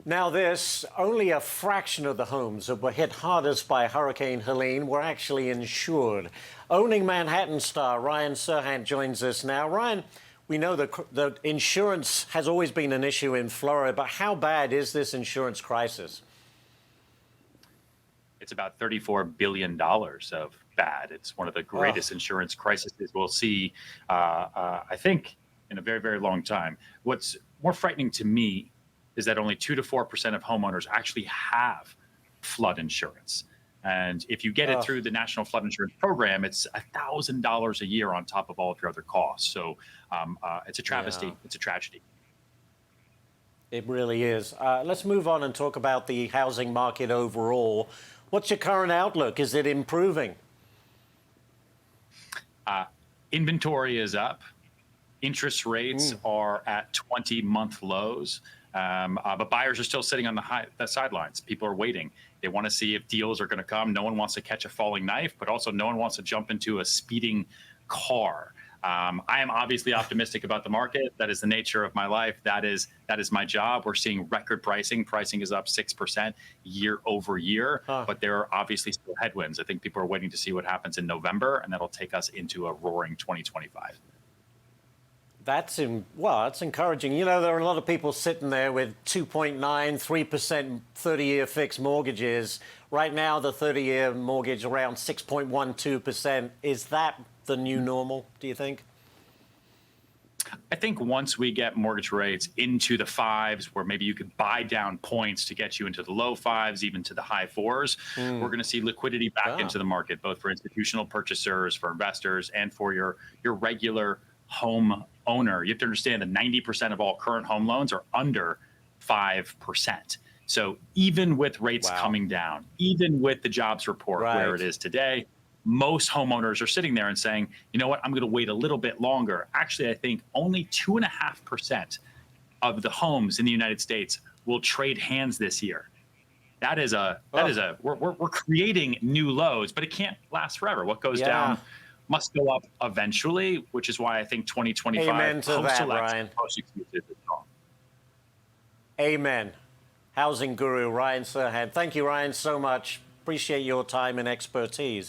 Now this, only a fraction of the homes that were hit hardest by Hurricane Helene were actually insured. Owning Manhattan star Ryan Serhant joins us now. Ryan, we know that the insurance has always been an issue in Florida, but how bad is this insurance crisis? It's about $34 billion of bad. It's one of the greatest insurance crises we'll see, I think, in a very, very long time. What's more frightening to me is that only 2 to 4% of homeowners actually have flood insurance. And if you get it through the National Flood Insurance Program, it's $1,000 a year on top of all of your other costs. So it's a travesty. It's a tragedy. It really is. Let's move on and talk about the housing market overall. What's your current outlook? Is it improving? Inventory is up. Interest rates are at 20-month lows. But buyers are still sitting on the sidelines. People are waiting. They want to see if deals are going to come. No one wants to catch a falling knife, but also no one wants to jump into a speeding car. I am obviously optimistic about the market. That is the nature of my life. That is my job. We're seeing record pricing. Pricing is up 6% year over year, but there are obviously still headwinds. I think people are waiting to see what happens in November, and that'll take us into a roaring 2025. That's encouraging. You know, there are a lot of people sitting there with 2.9, 3% 30-year fixed mortgages. Right now, the 30-year mortgage around 6.12%. Is that the new normal, do you think? I think once we get mortgage rates into the fives, where maybe you could buy down points to get you into the low fives, even to the high fours, we're going to see liquidity back into the market, both for institutional purchasers, for investors, and for your regular home owner. You have to understand that 90% of all current home loans are under 5%. So even with rates coming down, even with the jobs report where it is today, most homeowners are sitting there and saying, you know what, I'm going to wait a little bit longer. Actually, I think only 2.5% of the homes in the United States will trade hands this year. We're creating new lows, but it can't last forever. What goes down must go up eventually, which is why I think 2025 Amen to that, Ryan. Amen. Housing guru Ryan Serhant. Thank you, Ryan, so much. Appreciate your time and expertise.